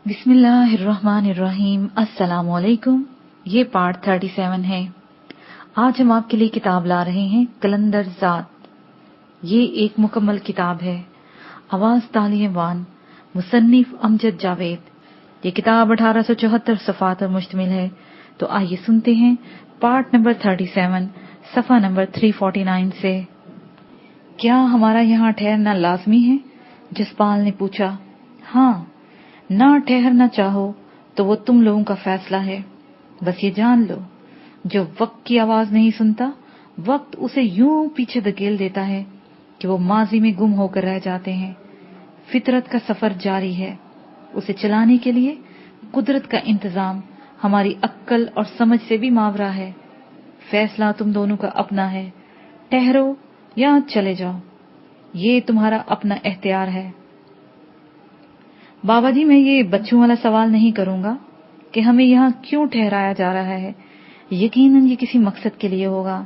बिस्मिल्लाहिर्रहमानिर्रहीम। अस्सलाम वालेकुम। ये पार्ट 37 है। आज हम आपके लिए किताब ला रहे हैं कलंदर ज़ात। ये एक मुकम्मल किताब है। आवाज़ तालिबान, मुसन्निफ अमजद जावेद। ये किताब 1874 सफ़ात पर मुश्तमिल है। तो आइए सुनते हैं पार्ट नंबर 37 सफ़ा नंबर 349 से। क्या हमारा यहाँ ठहरना लाजमी है? जसपाल ने पूछा। हाँ, ना ठहरना चाहो तो वो तुम लोगों का फैसला है। बस ये जान लो, जो वक्त की आवाज नहीं सुनता, वक्त उसे यूं पीछे धकेल देता है कि वो माजी में गुम होकर रह जाते हैं। फितरत का सफर जारी है। उसे चलाने के लिए कुदरत का इंतजाम हमारी अक्ल और समझ से भी मावरा है। फैसला तुम दोनों का अपना है। ठहरो या चले जाओ, ये तुम्हारा अपना इख्तियार है। बाबा जी, मैं ये बच्चों वाला सवाल नहीं करूंगा कि हमें यहाँ क्यों ठहराया जा रहा है। यकीनन ये किसी मकसद के लिए होगा।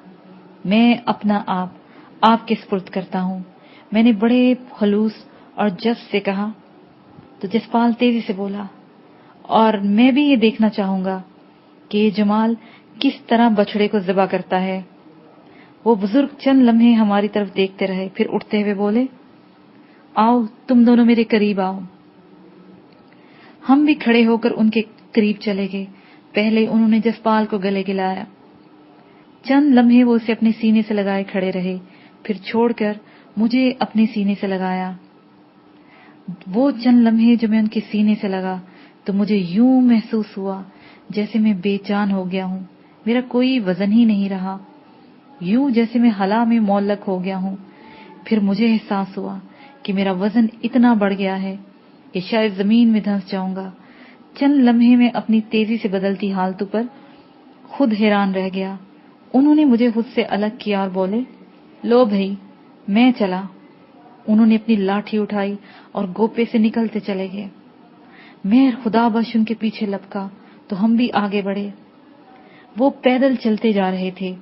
मैं अपना आप आपके सुपुर्द करता हूँ। मैंने बड़े खलूस और जज्ब से कहा। तो जसपाल तेजी से बोला, और मैं भी ये देखना चाहूंगा कि ये जमाल किस तरह बछड़े को ज़िबा करता है। वो बुजुर्ग चंद लम्हे हमारी तरफ देखते रहे, फिर उठते हुए बोले, आओ तुम दोनों मेरे करीब आओ। हम भी खड़े होकर उनके करीब चले गए। पहले उन्होंने जसपाल को गले गिलाया। चंद लम्हे वो उसे अपने सीने से लगाए खड़े रहे, फिर छोड़कर मुझे अपने सीने से लगाया। वो चंद लम्हे जो मैं उनके सीने से लगा तो मुझे यूं महसूस हुआ जैसे मैं बेजान हो गया हूं। मेरा कोई वजन ही नहीं रहा, यूं जैसे मैं हला में मौल्लक हो गया हूं। फिर मुझे एहसास हुआ कि मेरा वजन इतना बढ़ गया है कि शायद जमीन में धंस जाऊंगा। चंद लम्हे में अपनी तेजी से बदलती हालतों पर खुद हैरान रह गया। उन्होंने मुझे खुद से अलग किया और बोले, लो भाई, मैं चला। उन्होंने अपनी लाठी उठाई और गोपे से निकलते चले गए। मैं खुदा बख्श उनके पीछे लपका तो हम भी आगे बढ़े। वो पैदल चलते जा रहे थे।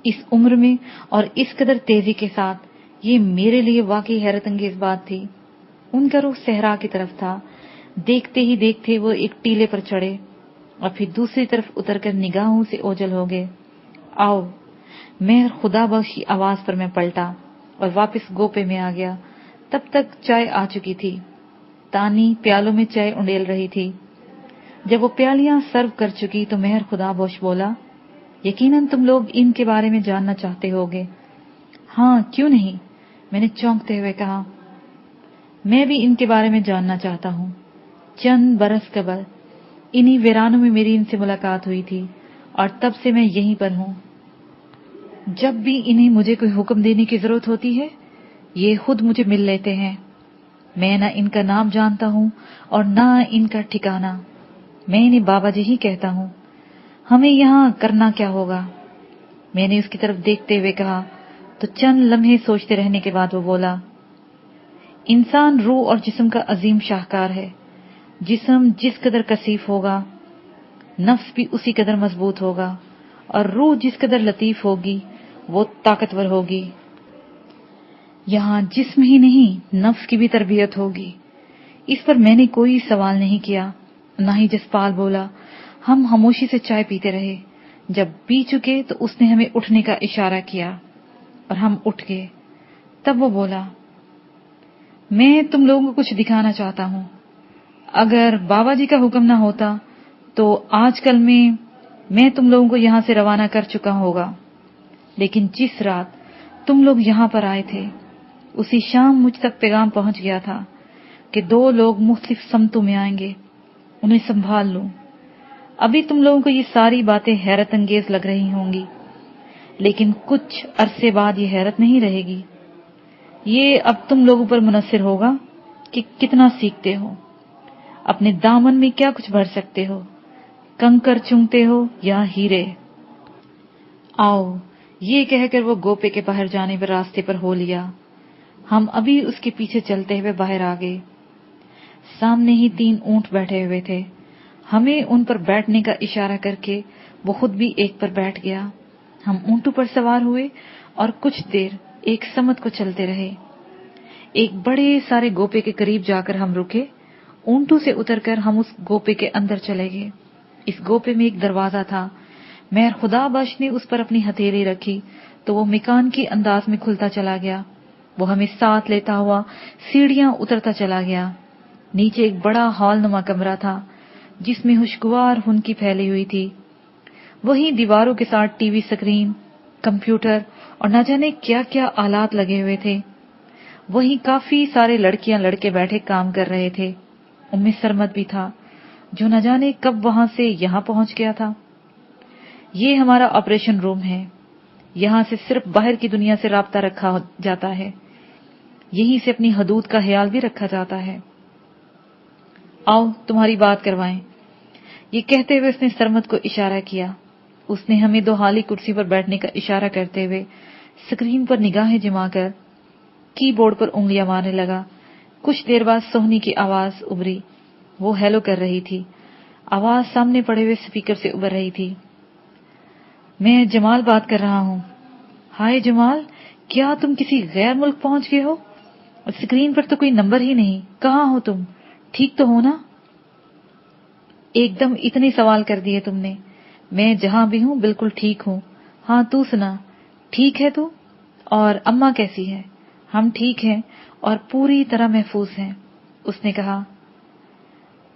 इस उम्र में और इस कदर तेजी के साथ ये मेरे लिए वाकई हैरत अंगेज बात थी। उनका रुख सहरा की तरफ था। देखते ही देखते वो एक टीले पर चढ़े और फिर दूसरी तरफ उतरकर निगाहों से ओझल हो गए। आओ, मैं खुदा बख्श की आवाज पर मैं पलटा और वापस गोपे में आ गया। तब तक चाय आ चुकी थी। तानी प्यालों में चाय उंडेल रही थी। जब वो प्यालियां सर्व कर चुकी तो मेहर खुदा बख्श बोला, यकीनन तुम लोग इनके बारे में जानना चाहते होगे। हाँ, क्यों नहीं, मैंने चौंकते हुए कहा। मैं भी इनके बारे में जानना चाहता हूँ। चंद बरस कबल इन्हीं वीरानों में मेरी इनसे मुलाकात हुई थी और तब से मैं यहीं पर हूँ। जब भी इन्हें मुझे कोई हुक्म देने की जरूरत होती है, ये खुद मुझे मिल लेते हैं। मैं ना इनका नाम जानता हूँ और ना इनका ठिकाना। मैं इन्हें बाबा जी ही कहता हूँ। हमें यहाँ करना क्या होगा? मैंने उसकी तरफ देखते हुए कहा। तो चंद लम्हे सोचते रहने के बाद वो बोला, इंसान रूह और जिस्म का अजीम शाहकार है। जिस्म जिस कदर कसीफ होगा, नफ्स भी उसी कदर मजबूत होगा, और रूह जिस कदर लतीफ होगी, वो ताकतवर होगी। यहाँ जिस्म ही नहीं, नफ्स की भी तरबियत होगी। इस पर मैंने कोई सवाल नहीं किया, ना ही जसपाल बोला। हम खामोशी से चाय पीते रहे। जब पी चुके तो उसने हमें उठने का इशारा किया और हम उठ गए। तब वो बोला, मैं तुम लोगों को कुछ दिखाना चाहता हूँ। अगर बाबा जी का हुक्म ना होता तो आजकल में मैं तुम लोगों को यहाँ से रवाना कर चुका होगा। लेकिन जिस रात तुम लोग यहाँ पर आए थे, उसी शाम मुझ तक पैगाम पहुंच गया था कि 2 लोग मुख्तलिफ समतों में आएंगे। उन्हें संभाल लूं। अभी तुम लोगों को ये सारी बातें हैरत अंगेज लग रही होंगी, लेकिन कुछ अरसे बाद ये हैरत नहीं रहेगी। ये अब तुम लोगों पर मुनस्सिर होगा कि कितना सीखते हो, अपने दामन में क्या कुछ भर सकते हो, कंकर चुनते हो या हीरे। आओ, ये कहकर वो गोपे के बाहर जाने पर रास्ते पर हो लिया। हम अभी उसके पीछे चलते हुए बाहर आ गए। सामने ही 3 ऊंट बैठे हुए थे। हमें उन पर बैठने का इशारा करके वो खुद भी एक पर बैठ गया। हम ऊंटों पर सवार हुए और कुछ देर एक समत को चलते रहे। एक बड़े सारे गोपे के करीब जाकर हम रुके ऊंटों से उतरकर हम उस गोपे के अंदर चले गए। इस गोपे में एक दरवाजा था। मेहर खुदाबख्श ने उस पर अपनी हथेली रखी तो वो मिकान के अंदाज में खुलता चला गया। वो हमें साथ लेता हुआ सीढ़ियां उतरता चला गया। नीचे एक बड़ा हॉलनुमा कमरा था जिसमें खुशगवार हुनकी फैली हुई थी। वहीं दीवारों के साथ टीवी स्क्रीन, कंप्यूटर और न जाने क्या क्या आलात लगे हुए थे। वहीं काफी सारे लड़कियां लड़के बैठे काम कर रहे थे। उनमें सरमद भी था जो न जाने कब वहां से यहां पहुंच गया था। ये हमारा ऑपरेशन रूम है। यहां से सिर्फ बाहर की दुनिया से राब्ता रखा जाता है। यहीं से अपनी हदूद का ख्याल भी रखा जाता है। आओ तुम्हारी बात करवाएं। ये कहते हुए उसने सरमद को इशारा किया। उसने हमें दो हाली कुर्सी पर बैठने का इशारा करते हुए स्क्रीन पर निगाहें जमाकर कीबोर्ड पर उंगलियां मारने लगा। कुछ देर बाद सोहनी की आवाज उभरी। वो हेलो कर रही थी। आवाज सामने पड़े हुए स्पीकर से उभर रही थी। मैं जमाल बात कर रहा हूँ। हाय जमाल, क्या तुम किसी गैर मुल्क पहुंच गए हो? स्क्रीन पर तो कोई नंबर ही नहीं। कहाँ हो तुम? ठीक तो हो ना? एकदम इतने सवाल कर दिए तुमने। मैं जहां भी हूँ बिल्कुल ठीक हूँ। हाँ तू सुना, ठीक है तू? और अम्मा कैसी है? हम ठीक हैं और पूरी तरह महफूज हैं। उसने कहा।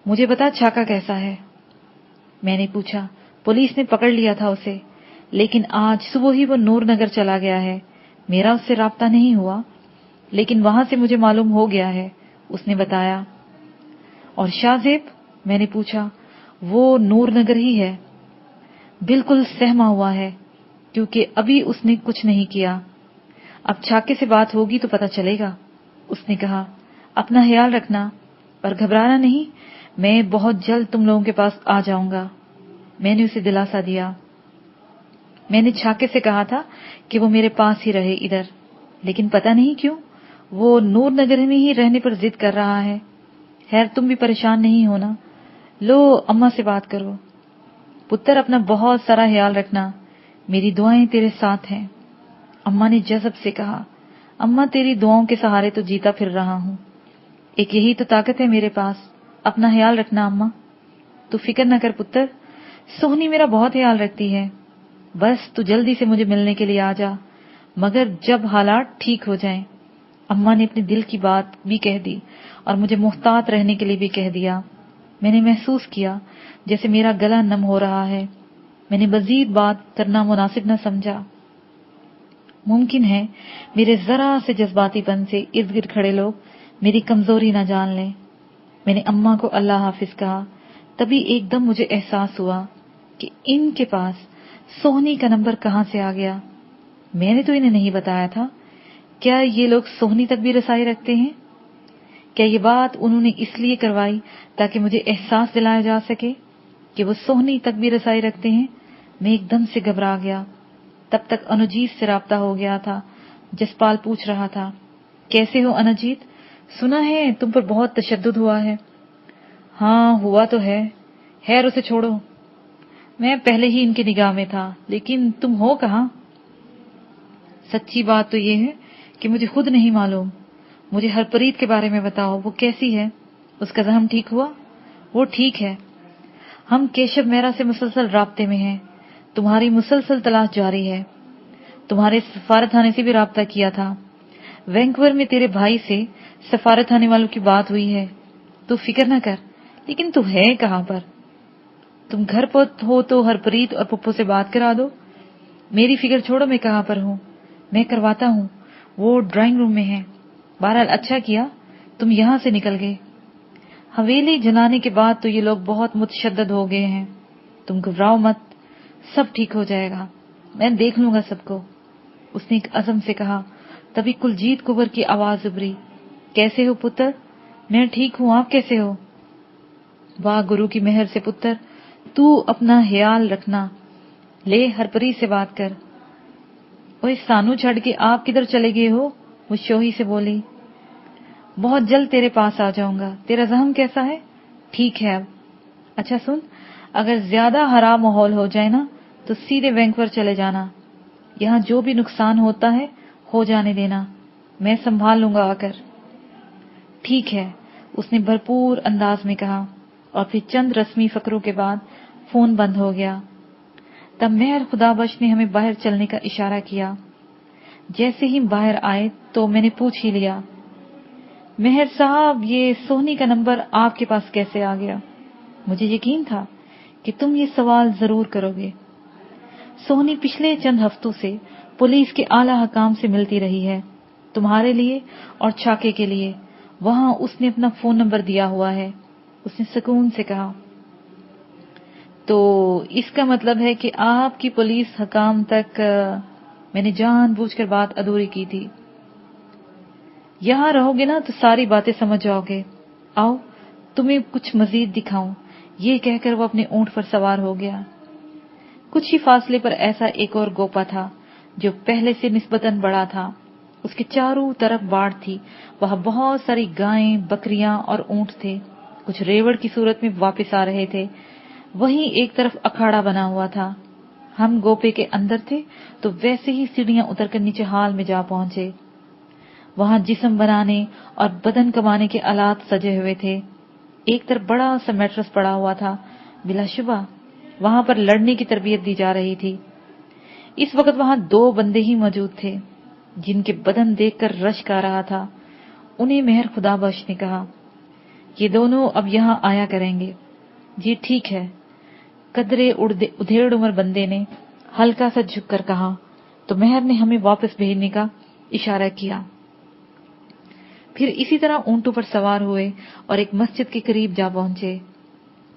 मुझे बता छाका कैसा है? मैंने पूछा। पुलिस ने पकड़ लिया था उसे, लेकिन आज सुबह ही वो नूर नगर चला गया है। मेरा उससे राब्ता नहीं हुआ, लेकिन वहां से मुझे मालूम हो गया है, उसने बताया। और शाहजेब? मैंने पूछा। वो नूर नगर ही है। बिल्कुल सहमा हुआ है, क्योंकि अभी उसने कुछ नहीं किया। अब छाके से बात होगी तो पता चलेगा, उसने कहा। अपना ख्याल रखना और घबराना नहीं। मैं बहुत जल्द तुम लोगों के पास आ जाऊंगा, मैंने उसे दिलासा दिया। मैंने छाके से कहा था कि वो मेरे पास ही रहे इधर, लेकिन पता नहीं क्यों वो नूर नगर में ही रहने पर जिद कर रहा है। खैर तुम भी परेशान नहीं होना। लो अम्मा से बात करो। पुत्र अपना बहुत सारा ख्याल रखना, मेरी दुआएं तेरे साथ हैं, अम्मा ने जज़ब से कहा। अम्मा तेरी दुआओं के सहारे तो जीता फिर रहा हूँ। एक यही तो ताकत है मेरे पास। अपना ख्याल रखना अम्मा। तू फिक्र न कर पुत्र, सोहनी मेरा बहुत ख्याल रखती है। बस तू जल्दी से मुझे मिलने के लिए आ जा, मगर जब हालात ठीक हो जाएं। अम्मा ने अपने दिल की बात भी कह दी और मुझे मुहतात रहने के लिए भी कह दिया। मैंने महसूस किया जैसे मेरा गला नम हो रहा है। मैंने मजीद बात करना मुनासिब न समझा। मुमकिन है मेरे जरा से जज्बातीपन से इर्द गिर्द खड़े लोग मेरी कमजोरी न जान लें। मैंने अम्मा को अल्लाह हाफिज कहा। तभी एकदम मुझे एहसास हुआ कि इनके पास सोहनी का नंबर कहां से आ गया। मैंने तो इन्हें नहीं बताया था। क्या ये लोग सोहनी तक भी रसाई रखते हैं? क्या ये बात उन्होंने इसलिए करवाई ताकि मुझे एहसास दिलाया जा सके कि वो सोहनी तक भी रसाई रखते हैं? मैं एकदम से घबरा गया। तब तक अनुजीत से राब्ता हो गया था। जसपाल पूछ रहा था, कैसे हो अनुजीत? सुना है तुम पर बहुत तशद्दुद हुआ है। हाँ हुआ तो है, खैर उसे छोड़ो। मैं पहले ही इनकी निगाह में था, लेकिन तुम हो कहाँ? सच्ची बात तो ये है कि मुझे खुद नहीं मालूम। मुझे हरप्रीत के बारे में बताओ, वो कैसी है? उसका जख्म ठीक हुआ? वो ठीक है। हम केशव मेहरा से मुसलसल राब्ते में हैं। तुम्हारी मुसलसल तलाश जारी है। तुम्हारे सफारतखाने से भी राब्ता किया था। वैंकूवर में तेरे भाई से सफारतखाने वालों की बात हुई है। तू फिक्र न कर। लेकिन तू है कहाँ पर? तुम घर पर हो तो हरप्रीत और पप्पू से बात करा दो। मेरी फिक्र छोड़ो, मैं कहाँ पर हूँ, मैं करवाता हूँ। वो ड्राइंग रूम में है। बहरहाल अच्छा किया तुम यहाँ से निकल गए। हवेली जलाने के बाद तो ये लोग बहुत मुतशद्दद हो गए हैं। तुम घबराओ मत, सब ठीक हो जाएगा। मैं देख लूंगा सबको, उसने एक अज़म से कहा। तभी कुलजीत कुंवर की आवाज उभरी। कैसे हो पुत्र? मैं ठीक हूँ, आप कैसे हो? वाह गुरु की मेहर से पुत्र, तू अपना ख्याल रखना। ले हरप्रीत से बात कर। ओए सानू छड़ के आप किधर चले गए हो? वो शोही से बोली। बहुत जल्द तेरे पास आ जाऊंगा। तेरा जख्म कैसा है? ठीक है अब। अच्छा सुन, अगर ज्यादा खराब माहौल हो जाए ना तो सीधे वैंकूवर चले जाना। यहाँ जो भी नुकसान होता है हो जाने देना, मैं संभाल लूंगा आकर। ठीक है, उसने भरपूर अंदाज में कहा और फिर चंद रस्मी फकरों के बाद फोन बंद हो गया। तब मेहर खुदाबख्श ने हमें बाहर चलने का इशारा किया। जैसे ही बाहर आए तो मैंने पूछ ही लिया, मेहर साहब, ये सोहनी का नंबर आपके पास कैसे आ गया? मुझे यकीन था कि तुम ये सवाल जरूर करोगे। सोहनी पिछले चंद हफ्तों से पुलिस के आला हकाम से मिलती रही है। तुम्हारे लिए और छाके के लिए वहां उसने अपना फोन नंबर दिया हुआ है, उसने सुकून से कहा। तो इसका मतलब है कि आपकी पुलिस हकाम तक मैंने जानबूझकर बात अधूरी की थी। यहां रहोगे ना तो सारी बातें समझ जाओगे। आओ तुम्हें कुछ मजीद दिखाऊं। ये कहकर वो अपने ऊंट पर सवार हो गया। कुछ ही फासले पर ऐसा एक और गोपा था जो पहले से निस्बतन बड़ा था। उसके चारों तरफ बाड़ थी। वहां बहुत सारी गायें, बकरियां और ऊंट थे। कुछ रेवड़ की सूरत में वापस आ रहे थे। वहीं एक तरफ अखाड़ा बना हुआ था। हम गोपे के अंदर थे तो वैसे ही सीढ़ियां उतरकर नीचे हाल में जा पहुंचे। वहां जिस्म बनाने और बदन कमाने के आलात सजे हुए थे। एक तरफ बड़ा सा मैट्रेस पड़ा हुआ था। बिलाशुबा वहां पर लड़ने की तरबियत दी जा रही थी। इस वक्त वहां 2 बंदे ही मौजूद थे जिनके बदन देखकर रश्क आ रहा था। उन्हें मेहर खुदाबख्श ने कहा, ये दोनों अब यहां आया करेंगे। जी ठीक है, कदरे उधेड़ उमर बंदे ने हल्का सा झुककर कहा तो मेहर ने हमें वापस भेजने का इशारा किया। फिर इसी तरह ऊंटों पर सवार हुए और एक मस्जिद के करीब जा पहुंचे।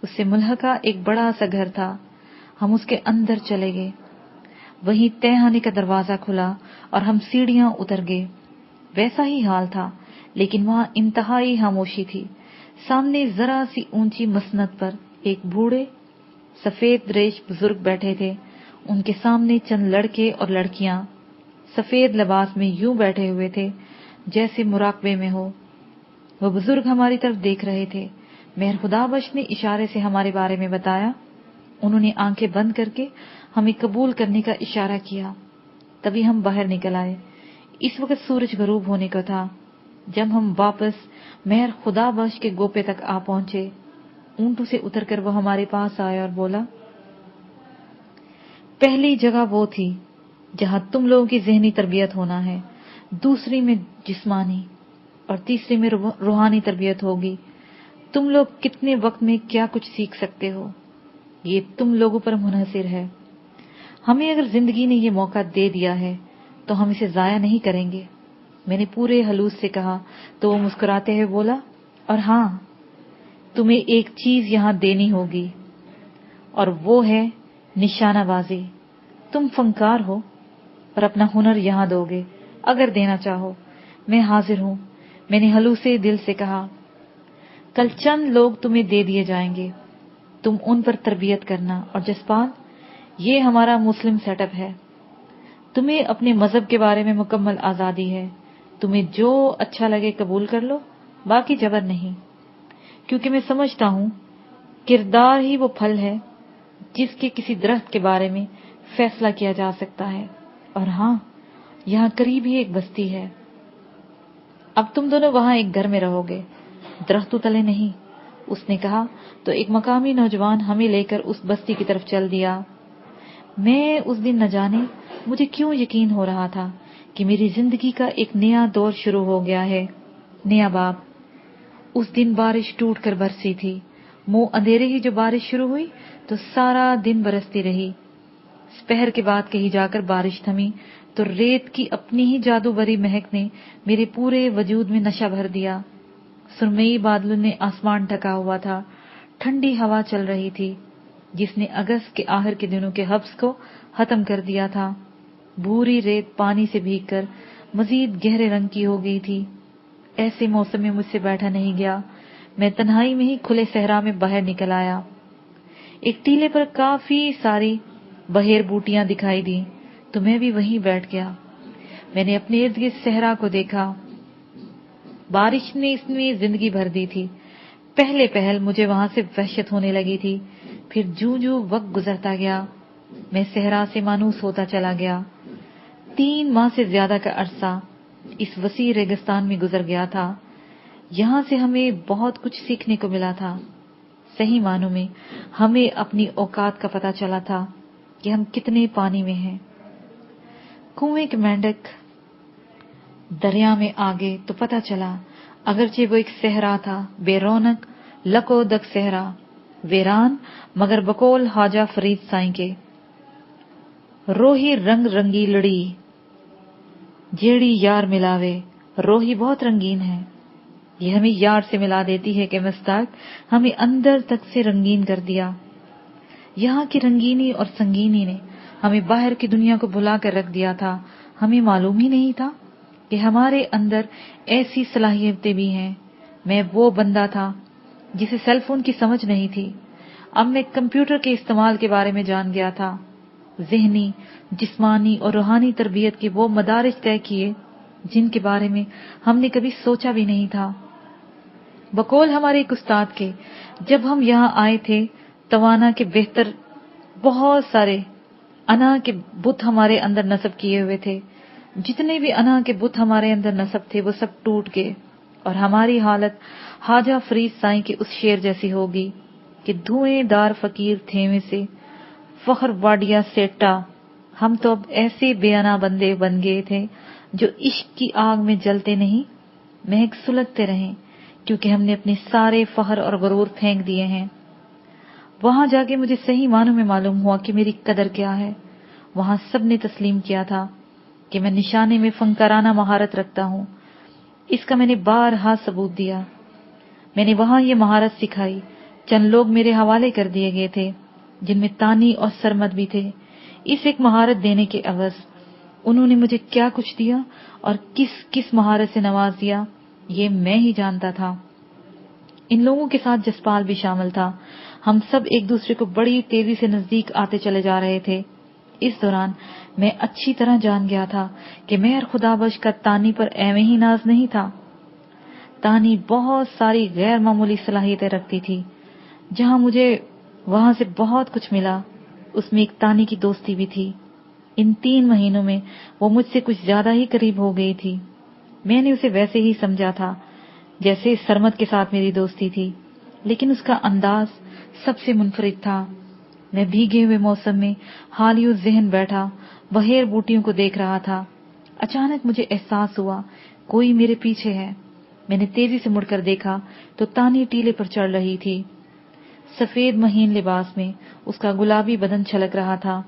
उससे मुल्हका एक बड़ा सा घर था। हम उसके अंदर चले गए। वहीं तहखाने का दरवाजा खुला और हम सीढ़ियां उतर गए। वैसा ही हाल था, लेकिन वहां इंतहाई खामोशी थी। सामने जरा सी ऊंची मसनद पर एक बूढ़े सफेद रेश बुजुर्ग बैठे थे। उनके सामने चंद लड़के और लड़कियां सफेद लिबास में यूं बैठे हुए थे जैसे मुराकबे में हो। वो बुजुर्ग हमारी तरफ देख रहे थे। मेहर खुदाबख्श ने इशारे से हमारे बारे में बताया। उन्होंने आंखें बंद करके हमें कबूल करने का इशारा किया। तभी हम बाहर निकल आए। इस वक्त सूरज गरूब होने को था। जब हम वापस मेहर खुदाबख्श के गोपे तक आ पहुंचे, ऊंटों से उतरकर वो हमारे पास आया और बोला, पहली जगह वो थी जहां तुम लोगों की ज़हनी तरबियत होना है, दूसरी में जिस्मानी और तीसरी में रूहानी तरबियत होगी। तुम लोग कितने वक्त में क्या कुछ सीख सकते हो, ये तुम लोगों पर मुनहसिर है। हमें अगर जिंदगी ने ये मौका दे दिया है तो हम इसे जाया नहीं करेंगे। मैंने पूरे हलूस से कहा तो वो मुस्कुराते हुए बोला, और हाँ, तुम्हें एक चीज यहां देनी होगी और वो है निशानाबाजी। तुम फनकार हो और अपना हुनर यहां दोगे अगर देना चाहो। मैं हाजिर हूं। मैंने हलूसे दिल से कहा, कल चंद लोग तुम्हें दे दिए जाएंगे, तुम उन पर तरबियत करना। और जसपाल, ये हमारा मुस्लिम सेटअप है। तुम्हें अपने मजहब के बारे में मुकम्मल आजादी है। तुम्हें जो अच्छा लगे कबूल कर लो, बाकी जबर नहीं। क्योंकि मैं समझता हूं किरदार ही वो फल है जिसके किसी दरख्त के बारे में फैसला किया जा सकता है। और हाँ, यहाँ करीब ही एक बस्ती है। अब तुम दोनों वहां एक घर में रहोगे, दरख्तों तले नहीं, उसने कहा। तो एक मकामी नौजवान हमें लेकर उस बस्ती की तरफ चल दिया। मैं उस दिन न जाने मुझे क्यों यकीन हो रहा था कि मेरी जिंदगी का एक नया दौर शुरू हो गया है, नया बाब। उस दिन बारिश टूट कर बरसी थी। मुंह अंधेरे ही जो बारिश शुरू हुई तो सारा दिन बरसती रही। दोपहर के बाद कहीं जाकर बारिश थमी तो रेत की अपनी ही जादू भरी महक ने मेरे पूरे वजूद में नशा भर दिया। सुरमई बादलों ने आसमान ढका हुआ था। ठंडी हवा चल रही थी जिसने अगस्त के आखिर के दिनों के हब्स को खत्म कर दिया था। भूरी रेत पानी से भीगकर मजीद गहरे रंग की हो गई थी। ऐसे मौसम में मुझसे बैठा नहीं गया। मैं तन्हाई में ही खुले सहरा में बाहर निकल आया। एक टीले पर काफी सारी बहेर बूटियां दिखाई दी तो मैं भी वहीं बैठ गया। मैंने अपने इर्द गिर्द सहरा को देखा। बारिश ने इसमें जिंदगी भर दी थी। पहले पहल मुझे वहां से वहशत होने लगी थी, फिर जूं जूं वक्त गुजरता गया मैं सहरा से मानूस होता चला गया। 3 माह से ज्यादा का अरसा इस वसी रेगिस्तान में गुजर गया था। यहाँ से हमें बहुत कुछ सीखने को मिला था। सही मानों में हमें अपनी औकात का पता चला था कि हम कितने पानी में हैं। कुएं के मेंढक दरिया में आ गए तो पता चला अगरचे वो एक सहरा था, बेरौनक लकोदक सहरा, वीरान मगर बकौल ख्वाजा फरीद साईं के। रोही रंग रंगीलड़ी जेड़ी यार मिलावे, रोही बहुत रंगीन है, ये हमें यार से मिला देती है कि मस्ताक हमें अंदर तक से रंगीन कर दिया। यहाँ की रंगीनी और संगीनी ने हमें बाहर की दुनिया को भुला कर रख दिया था। हमें मालूम ही नहीं था कि हमारे अंदर ऐसी सलाहियतें भी हैं। मैं वो बंदा था जिसे सेल फोन की समझ नहीं थी। अब मैं कंप्यूटर के इस्तेमाल के बारे में जान गया था। ज़हनी, जिस्मानी और रूहानी तरबियत के वो मदारिज तय किए जिनके बारे में हमने कभी सोचा भी नहीं था। बकौल हमारे एक उस्ताद के, जब हम यहाँ आए थे तवाना के बेहतर बहुत सारे अना के बुत हमारे अंदर नस्ब किए हुए थे। जितने भी अना के बुत हमारे अंदर नस्ब थे वो सब टूट गए और हमारी हालत ख्वाजा फरीद साईं के उस शेर जैसी होगी कि धुएंदार फकीर थे में से फख्र वाडिया सेटा। हम तो अब ऐसे बेअना बंदे बन गए थे जो इश्क की आग में जलते नहीं, महक सुलगते रहें, क्योंकि हमने अपने सारे फख्र और गरूर फेंक दिए हैं। वहां जाके मुझे सही मानों में मालूम हुआ कि मेरी कदर क्या है। वहां सबने तस्लीम किया था कि मैं निशाने में फनकाराना महारत रखता हूँ। इसका मैंने बारहा सबूत दिया। मैंने वहां ये महारत सिखाई। चंद लोग मेरे हवाले कर दिए गए थे जिनमें तानी और सरमद भी थे। इस एक महारत देने के अवज उन्होंने मुझे क्या कुछ दिया और किस किस महारत से नवाज दिया ये मैं ही जानता था। इन लोगों के साथ जसपाल भी शामिल था। हम सब एक दूसरे को बड़ी तेजी से नजदीक आते चले जा रहे थे। इस दौरान मैं अच्छी तरह जान गया था कि मेहर खुदाबख्श का तानी पर एवं ही नाज नहीं था। तानी बहुत सारी गैर मामूली सलाहियतें रखती थी। जहां मुझे वहां से बहुत कुछ मिला, उसमें एक तानी की दोस्ती भी थी। इन 3 महीनों में वो मुझसे कुछ ज्यादा ही करीब हो गई थी। मैंने उसे वैसे ही समझा था जैसे सरमद के साथ मेरी दोस्ती थी, लेकिन उसका अंदाज सबसे मुनफरिद था। मैं भीगे हुए मौसम में हालियो ज़हन बैठा बहेर बूटियों को देख रहा था। अचानक मुझे एहसास हुआ कोई मेरे पीछे है। मैंने तेजी से मुड़कर देखा तो तानी टीले पर चढ़ रही थी। सफेद महीन लिबास में उसका गुलाबी बदन छलक रहा था।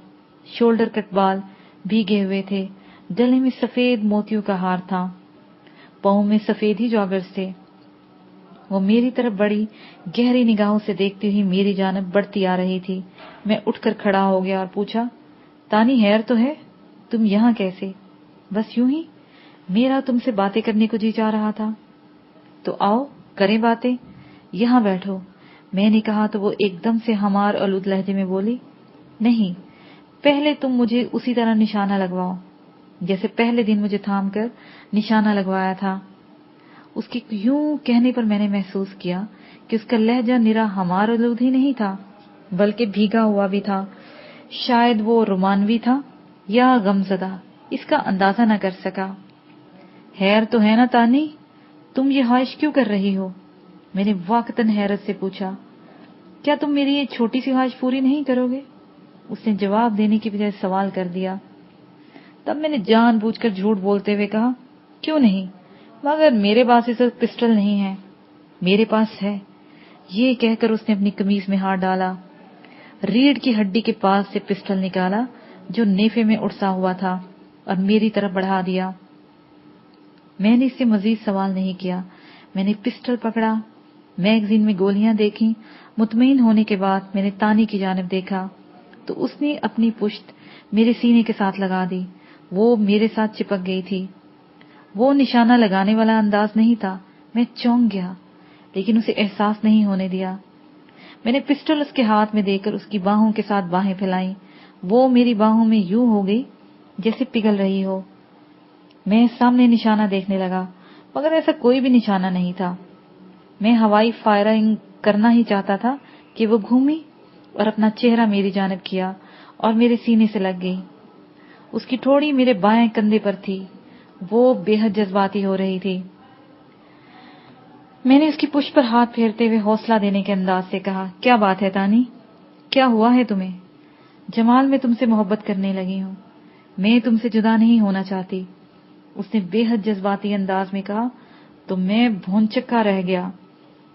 शोल्डर कट बाल भीगे हुए थे। गले में सफेद मोतियों का हार था। पाँव में सफेद ही जॉगर्स थे। वो मेरी तरफ बड़ी गहरी निगाहों से देखती हुई मेरी जानब बढ़ती आ रही थी। मैं उठकर खड़ा हो गया और पूछा, तानी हैर तो है, तुम यहाँ कैसे? बस यूं ही, मेरा तुमसे बातें करने को जी चाह रहा था। तो आओ करें बातें, यहाँ बैठो, मैंने कहा तो वो एकदम से हमार आलूद लहजे में बोली, नहीं, पहले तुम मुझे उसी तरह निशाना लगवाओ जैसे पहले दिन मुझे थाम कर निशाना लगवाया था। उसके यूं कहने पर मैंने महसूस किया कि उसका लहजा निरा हमार आलूद ही नहीं था, बल्कि भीगा हुआ भी था। शायद वो रोमानवी था या गमजदा, इसका अंदाजा न कर सका। हैर तो है ना तानी, तुम ये ख्वाहिश क्यों कर रही हो? मैंने वाकतन हैरत से पूछा। क्या तुम मेरी ये छोटी सी ख्वाहिश पूरी नहीं करोगे? उसने जवाब देने की बजाय सवाल कर दिया। तब मैंने जानबूझकर झूठ बोलते हुए कहा, क्यों नहीं, मगर मेरे पास इस वक्त पिस्टल नहीं है। मेरे पास है, ये कहकर उसने अपनी कमीज में हाथ डाला, रीढ़ की हड्डी के पास से पिस्टल निकाला जो नेफे में उड़सा हुआ था और मेरी तरफ बढ़ा दिया। मैंने इससे मजीद सवाल नहीं किया। मैंने पिस्टल पकड़ा, मैगजीन में गोलियां देखी। मुतमईन होने के बाद मैंने तानी की जानिब देखा तो उसने अपनी पुश्त मेरे सीने के साथ लगा दी। वो मेरे साथ चिपक गई थी। वो निशाना लगाने वाला अंदाज नहीं था। मैं चौंक गया, लेकिन उसे एहसास नहीं होने दिया। मैंने पिस्टल उसके हाथ में देकर उसकी बाहों के साथ बाहें फैलाई। वो मेरी बाहों में यूं हो गई जैसे पिघल रही हो। मैं सामने निशाना देखने लगा, मगर ऐसा कोई भी निशाना नहीं था। मैं हवाई फायरिंग करना ही चाहता था कि वो घूमी और अपना चेहरा मेरी जानिब किया और मेरे सीने से लग गई। उसकी ठोड़ी मेरे बाएं कंधे पर थी। वो बेहद जज्बाती हो रही थी। میں نے اس کی پشت پر ہاتھ پھیرتے ہوئے حوصلہ دینے کے انداز سے کہا، کیا بات ہے تانی؟ کیا ہوا ہے تمہیں؟ جمال، میں تم سے محبت کرنے لگی ہوں، میں تم سے جدا نہیں ہونا چاہتی۔ اس نے بے حد جذباتی انداز میں کہا تو میں بھونچکا رہ گیا۔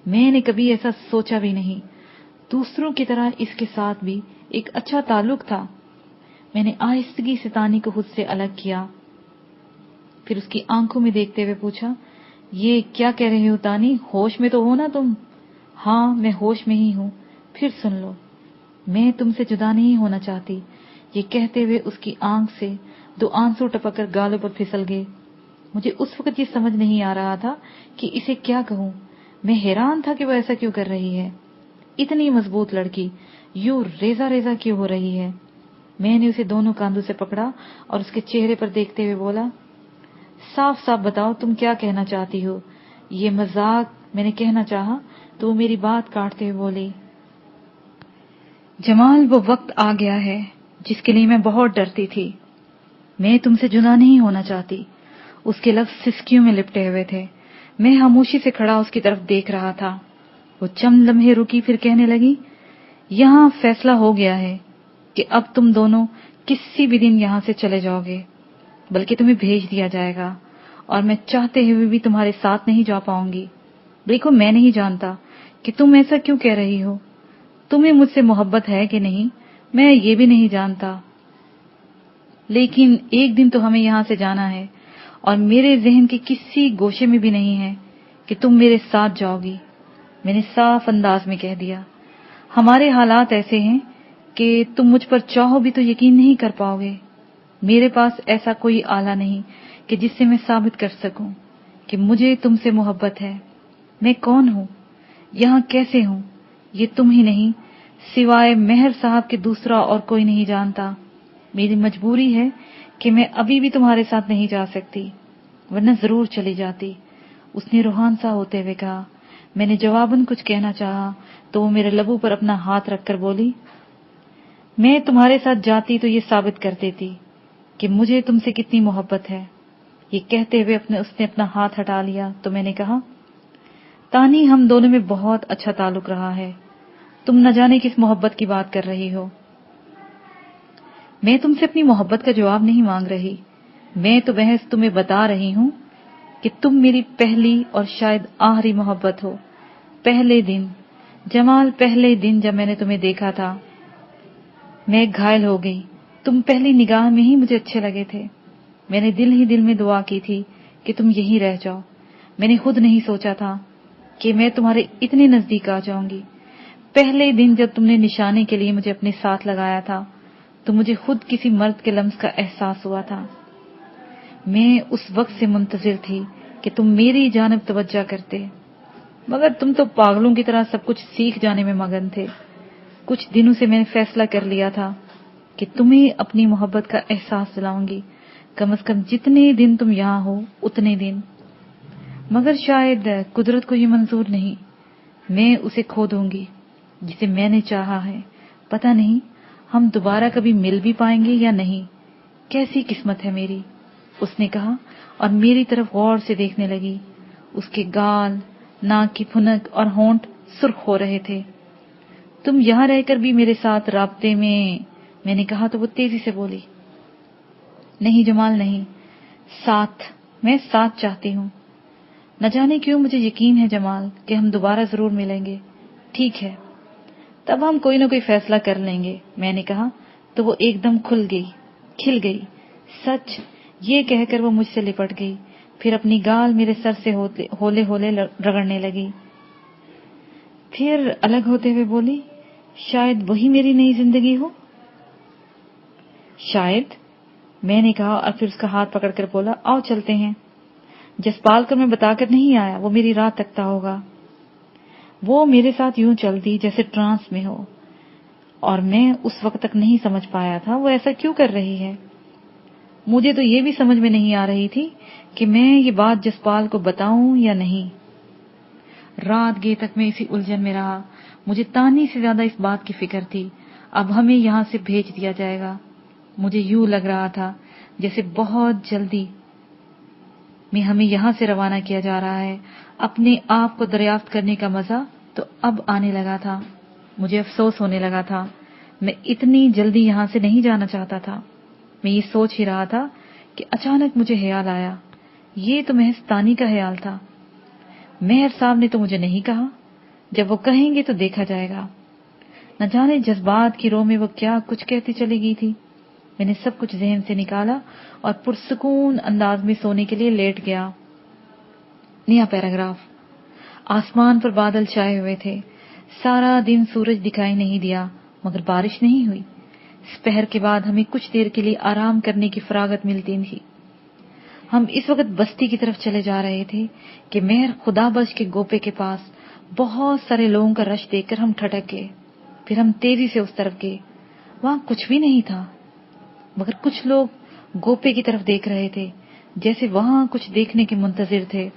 میں نے کبھی ایسا سوچا بھی نہیں۔ دوسروں کی طرح اس کے ساتھ بھی ایک اچھا تعلق تھا۔ میں نے آہستگی سے تانی کو خود سے الگ کیا، پھر اس کی آنکھوں میں دیکھتے ہوئے پوچھا، یہ کیا کہہ رہے ہو تانی؟ ہوش میں تو ہو نا تم؟ ہاں، میں ہوش میں ہی ہوں۔ پھر سن لو، میں تم سے جدا نہیں ہونا چاہتی۔ یہ کہتے ہوئے اس کی آنکھ سے 2 آنسو ٹپک کر گالوں پر پھسل گئے۔ مجھے اس وقت یہ سمجھ نہیں آ رہا تھا کہ اسے کیا کہوں۔ میں حیران تھا کہ وہ ایسا کیوں کر رہی ہے۔ اتنی مضبوط لڑکی یوں ریزہ ریزہ کیوں ہو رہی ہے؟ میں نے اسے دونوں کاندھوں سے پکڑا اور اس کے چہرے پر دیکھتے ہوئے بولا، صاف صاف بتاؤ تم کیا کہنا چاہتی ہو؟ یہ مذاق؟ میں نے کہنا چاہا تو وہ میری بات کاٹتے ہوئے بولی، جمال، وہ وقت آ گیا ہے جس کے لیے میں بہت ڈرتی تھی۔ میں تم سے جدا نہیں ہونا چاہتی۔ اس کے لفظ سسکیوں میں لپٹے ہوئے تھے۔ میں خاموشی سے کھڑا اس کی طرف دیکھ رہا تھا۔ وہ چند لمحے رکی، پھر کہنے لگی، یہاں فیصلہ ہو گیا ہے کہ اب تم دونوں کسی بھی دن یہاں سے چلے جاؤ گے، بلکہ تمہیں بھیج دیا جائے گا، اور میں چاہتے ہوئے بھی تمہارے ساتھ نہیں جا پاؤں گی۔ دیکھو، میں نہیں جانتا کہ تم ایسا کیوں کہہ رہی ہو۔ تمہیں مجھ سے محبت ہے کہ نہیں، میں یہ بھی نہیں جانتا، لیکن ایک دن تو ہمیں یہاں سے جانا ہے، اور میرے ذہن کے کسی گوشے میں بھی نہیں ہے کہ تم میرے ساتھ جاؤ گی۔ میں نے صاف انداز میں کہہ دیا، ہمارے حالات ایسے ہیں کہ تم مجھ پر چاہو بھی تو یقین نہیں کر پاؤ گے۔ میرے پاس ایسا کوئی آلہ نہیں کہ جس سے میں ثابت کر سکوں کہ مجھے تم سے محبت ہے۔ میں کون ہوں، یہاں کیسے ہوں، یہ تم ہی نہیں، سوائے مہر صاحب کے دوسرا اور کوئی نہیں جانتا۔ میری مجبوری ہے کہ میں ابھی بھی تمہارے ساتھ نہیں جا سکتی، ورنہ ضرور چلی جاتی۔ اس نے روحان سا ہوتے ہوئے کہا۔ میں نے جواباً کچھ کہنا چاہا تو وہ میرے لبوں پر اپنا ہاتھ رکھ کر بولی، میں تمہارے ساتھ جاتی تو یہ ثابت کر دیتی کہ مجھے تم سے کتنی محبت ہے۔ یہ کہتے ہوئے اس نے اپنا ہاتھ ہٹا لیا تو میں نے کہا، تانی، ہم دونوں میں بہت اچھا تعلق رہا ہے، تم نہ جانے کس محبت کی بات کر رہی ہو۔ میں تم سے اپنی محبت کا جواب نہیں مانگ رہی، میں تو بحث تمہیں بتا رہی ہوں کہ تم میری پہلی اور شاید آخری محبت ہو۔ پہلے دن، جمال، پہلے دن جب میں نے تمہیں دیکھا تھا، میں گھائل ہو گئی۔ تم پہلی نگاہ میں ہی مجھے اچھے لگے تھے۔ میں نے دل ہی دل میں دعا کی تھی کہ تم یہیں رہ جاؤ۔ میں نے خود نہیں سوچا تھا کہ میں تمہارے اتنے نزدیک آ جاؤں گی۔ پہلے دن جب تم نے نشانے کے لیے مجھے اپنے ساتھ لگایا تھا تو مجھے خود کسی مرد کے لمس کا احساس ہوا تھا۔ میں اس وقت سے منتظر تھی کہ تم میری جانب توجہ کرتے، مگر تم تو پاگلوں کی طرح سب کچھ سیکھ جانے میں مگن تھے۔ کچھ دنوں سے میں نے فیصلہ کر لیا تھا کہ تمہیں اپنی محبت کا احساس دلاؤں گی، کم از کم جتنے دن تم یہاں ہو اتنے دن، مگر شاید قدرت کو یہ منظور نہیں۔ میں اسے کھو دوں گی جسے میں نے چاہا ہے۔ پتہ نہیں ہم دوبارہ کبھی مل بھی پائیں گے یا نہیں۔ کیسی قسمت ہے میری، اس نے کہا اور میری طرف غور سے دیکھنے لگی۔ اس کے گال، ناک کی پھنک اور ہونٹ سرخ ہو رہے تھے۔ تم یہاں رہ کر بھی میرے ساتھ رابطے میں نے کہا تو وہ تیزی سے بولی، نہیں جمال، نہیں، میں ساتھ چاہتی ہوں۔ نہ جانے کیوں مجھے یقین ہے جمال کہ ہم دوبارہ ضرور ملیں گے۔ ٹھیک ہے، تب ہم کوئی نہ کوئی فیصلہ کر لیں گے، میں نے کہا تو وہ ایک دم کھل گئی۔ سچ، یہ کہہ کر وہ مجھ سے لپٹ گئی، پھر اپنی گال میرے سر سے ہولے ہولے رگڑنے لگی، پھر الگ ہوتے ہوئے بولی، شاید وہی میری نئی زندگی ہو۔ شاید، میں نے کہا اور پھر اس کا ہاتھ پکڑ کر بولا، آؤ چلتے ہیں۔ جسپال کو میں بتا کر نہیں آیا، وہ میری راہ تکتا ہوگا۔ وہ میرے ساتھ یوں چلتی جیسے ٹرانس میں ہو، اور میں اس وقت تک نہیں سمجھ پایا تھا وہ ایسا کیوں کر رہی ہے۔ مجھے تو یہ بھی سمجھ میں نہیں آ رہی تھی کہ میں یہ بات جسپال کو بتاؤں یا نہیں۔ رات گئے تک میں اسی الجھن میں رہا۔ مجھے تانی سے زیادہ اس بات کی فکر تھی، اب ہمیں یہاں سے بھیج دیا جائے گا۔ مجھے یوں لگ رہا تھا جیسے بہت جلدی میں ہمیں یہاں سے روانہ کیا جا رہا ہے۔ اپنے آپ کو دریافت کرنے کا مزہ تو اب آنے لگا تھا۔ مجھے افسوس ہونے لگا تھا۔ میں اتنی جلدی یہاں سے نہیں جانا چاہتا تھا۔ میں یہ سوچ ہی رہا تھا کہ اچانک مجھے خیال آیا، یہ تو محض تانی کا خیال تھا۔ مہر صاحب نے تو مجھے نہیں کہا، جب وہ کہیں گے تو دیکھا جائے گا۔ نہ جانے جذبات کی رو میں وہ کیا کچھ کہتی چلی گئی تھی۔ میں نے سب کچھ ذہن سے نکالا اور پرسکون انداز میں سونے کے لیے لیٹ گیا۔ نیا پیراگراف۔ آسمان پر بادل چھائے ہوئے تھے۔ سارا دن سورج دکھائی نہیں دیا، مگر بارش نہیں ہوئی۔ سپہر کے بعد ہمیں کچھ دیر کے لیے آرام کرنے کی فراغت ملتی تھی۔ ہم اس وقت بستی کی طرف چلے جا رہے تھے کہ مہر خدا بخش کے گوپے کے پاس بہت سارے لوگوں کا رش دیکھ کر ہم ٹھٹک گئے۔ پھر ہم تیزی سے اس طرف گئے۔ وہاں کچھ بھی نہیں تھا، مگر کچھ لوگ گوپے کی طرف دیکھ رہے تھے، جیسے وہاں کچھ دیکھنے کے منتظر تھے۔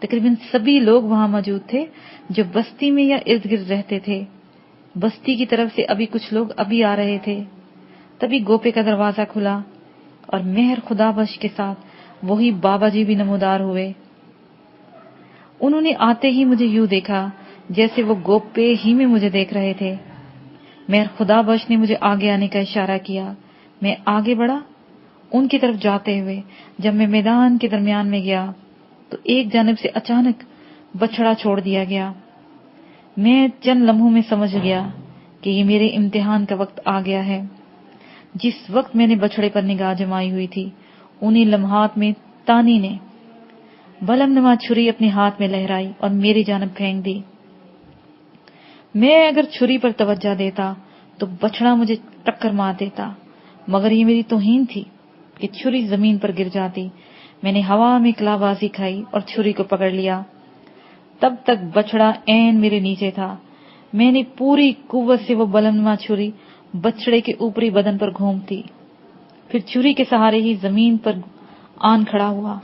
تقریباً سبھی لوگ وہاں موجود تھے جو بستی میں یا ارد گرد رہتے تھے۔ بستی کی طرف سے ابھی کچھ لوگ ابھی آ رہے تھے۔ تبھی گوپے کا دروازہ کھلا اور مہر خدا بخش کے ساتھ وہی بابا جی بھی نمودار ہوئے۔ انہوں نے آتے ہی مجھے یوں دیکھا جیسے وہ گوپے ہی میں مجھے دیکھ رہے تھے۔ مہر خدا بخش نے مجھے آگے آنے کا اشارہ کیا۔ میں آگے بڑھا ان کی طرف جاتے ہوئے۔ جب میں میدان کے درمیان میں گیا تو ایک جانب سے اچانک بچڑا چھوڑ دیا گیا۔ میں چند لمحوں میں سمجھ گیا کہ یہ میرے امتحان کا وقت آ گیا ہے۔ جس وقت میں نے بچڑے پر نگاہ جمائی ہوئی تھی، انہی لمحات میں تانی نے بلم نما چھری اپنے ہاتھ میں لہرائی اور میری جانب پھینک دی۔ میں اگر چھری پر توجہ دیتا تو بچڑا مجھے ٹکر مار دیتا، مگر یہ میری توہین تھی کہ چھری زمین پر گر جاتی۔ میں نے ہوا میں کلا بازی کھائی اور چھری کو پکڑ لیا۔ تب تک بچڑا عین میرے نیچے تھا۔ میں نے پوری قوت سے وہ بلم نما چھری بچڑے کے اوپری بدن پر گھومتی، پھر چھری کے سہارے ہی زمین پر آن کھڑا ہوا۔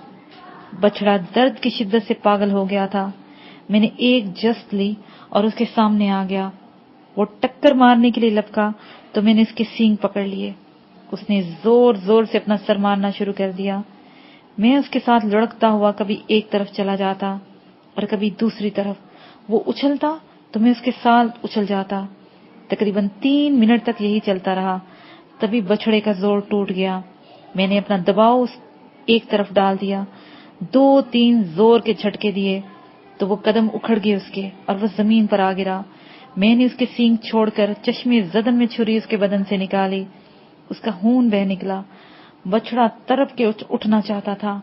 بچڑا درد کی شدت سے پاگل ہو گیا تھا۔ میں نے ایک جست لی اور اس کے سامنے آ گیا۔ وہ ٹکر مارنے کے لیے لپکا تو میں نے اس کے سینگ پکڑ لیے۔ اس نے زور زور سے اپنا سر مارنا شروع کر دیا۔ میں اس کے ساتھ لڑکتا ہوا کبھی ایک طرف چلا جاتا اور کبھی دوسری طرف۔ وہ اچھلتا تو میں اس کے ساتھ اچھل جاتا۔ تقریباً 3 منٹ تک یہی چلتا رہا۔ تبھی بچڑے کا زور ٹوٹ گیا۔ میں نے اپنا دباؤ ایک طرف ڈال دیا، 2-3 زور کے جھٹکے دیے تو وہ قدم اکھڑ گئے اس کے اور وہ زمین پر آ گرا۔ میں نے اس کے سینگ چھوڑ کر چشمے زدن میں چھری اس کے بدن سے نکالی۔ اس کا خون بہہ نکلا۔ بچڑا تڑپ کے اٹھنا چاہتا تھا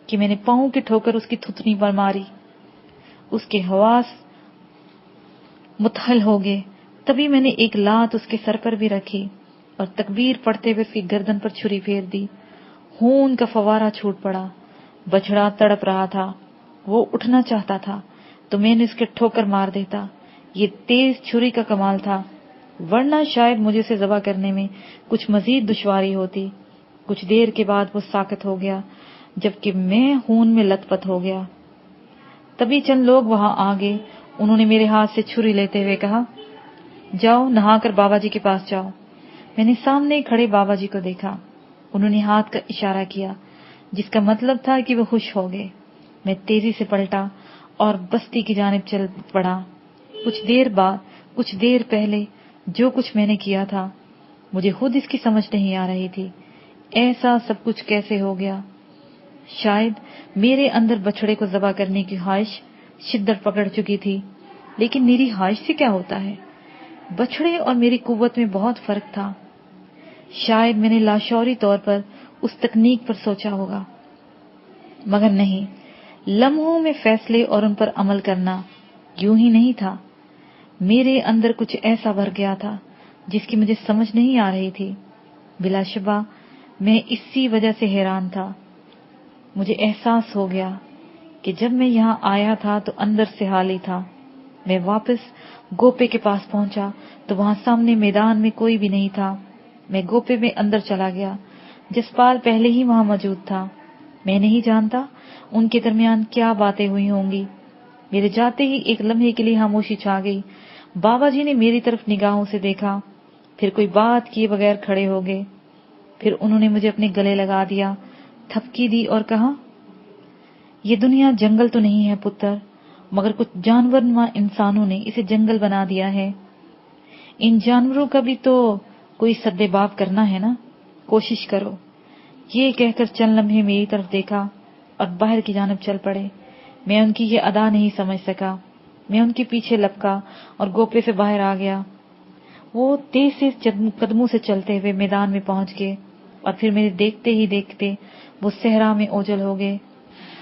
کہ میں نے پاؤں کی ٹھوکر اس کی تھتنی پر ماری۔ اس کے حواس متحل ہو گئے۔ تبھی میں نے ایک لات اس کے سر پر بھی رکھی اور تکبیر پڑھتے ہوئے اس کی گردن پر چھری پھیر دی۔ خون کا فوارہ چھوٹ پڑا۔ بچڑا تڑپ رہا تھا، وہ اٹھنا چاہتا تھا تو میں نے اس کے ٹھوکر مار دیتا۔ یہ تیز چھری کا کمال تھا، ورنہ شاید مجھے اسے ذبح کرنے میں کچھ مزید دشواری ہوتی۔ کچھ دیر کے بعد وہ ساکت ہو گیا، جبکہ میں خون میں لت پت ہو گیا۔ تبھی چند لوگ وہاں آ گئے۔ انہوں نے میرے ہاتھ سے چھری لیتے ہوئے کہا، جاؤ نہا کر بابا جی کے پاس جاؤ۔ میں نے سامنے کھڑے بابا جی کو دیکھا۔ انہوں نے ہاتھ کا اشارہ کیا، جس کا مطلب تھا کہ وہ خوش ہو گئے۔ میں تیزی سے پلٹا اور بستی کی جانب چل پڑا۔ کچھ دیر پہلے جو کچھ میں نے کیا تھا، مجھے خود اس کی سمجھ نہیں آ رہی تھی۔ ایسا سب کچھ کیسے ہو گیا؟ شاید میرے اندر بچڑے کو ذبح کرنے کی خواہش شدت پکڑ چکی تھی، لیکن میری خواہش سے کیا ہوتا ہے؟ بچڑے اور میری قوت میں بہت فرق تھا۔ شاید میں نے لاشعوری طور پر اس تکنیک پر سوچا ہوگا، مگر نہیں، لمحوں میں فیصلے اور ان پر عمل کرنا یوں ہی نہیں تھا۔ میرے اندر کچھ ایسا بھر گیا تھا جس کی مجھے سمجھ نہیں آ رہی تھی۔ بلا شبہ میں اسی وجہ سے حیران تھا۔ مجھے احساس ہو گیا کہ جب میں یہاں آیا تھا تو اندر سے خالی تھا۔ میں واپس گوپے کے پاس پہنچا تو وہاں سامنے میدان میں کوئی بھی نہیں تھا۔ میں گوپے میں اندر چلا گیا۔ جسپال پہلے ہی وہاں موجود تھا۔ میں نہیں جانتا ان کے درمیان کیا باتیں ہوئی ہوں گی۔ میرے جاتے ہی ایک لمحے کے لیے خاموشی چھا گئی۔ بابا جی نے میری طرف نگاہوں سے دیکھا، پھر کوئی بات کیے بغیر کھڑے ہو گئے۔ پھر انہوں نے مجھے اپنے گلے لگا دیا، تھپکی دی اور کہا، یہ دنیا جنگل تو نہیں ہے پتر، مگر کچھ جانور نما انسانوں نے اسے جنگل بنا دیا ہے۔ ان جانوروں کا بھی تو کوئی سدباب کرنا ہے نا، کوشش کرو۔ یہ کہہ کر چند لمحے میری طرف دیکھا اور باہر کی جانب چل پڑے۔ میں ان کی یہ ادا نہیں سمجھ سکا۔ میں ان کے پیچھے لپکا اور گوپے سے باہر آ گیا۔ وہ تیز قدموں سے چلتے ہوئے میدان میں پہنچ گئے اور پھر میرے دیکھتے ہی دیکھتے وہ صحرا میں اوجھل ہو گئے۔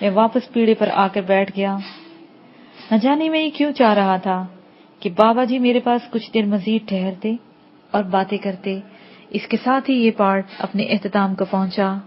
میں واپس پیڑے پر آ کر بیٹھ گیا۔ نہ جانے میں یہ کیوں چاہ رہا تھا کہ بابا جی میرے پاس کچھ دیر مزید ٹھہرتے اور باتیں کرتے۔ اس کے ساتھ ہی یہ پارٹ اپنے اختتام کو پہنچا۔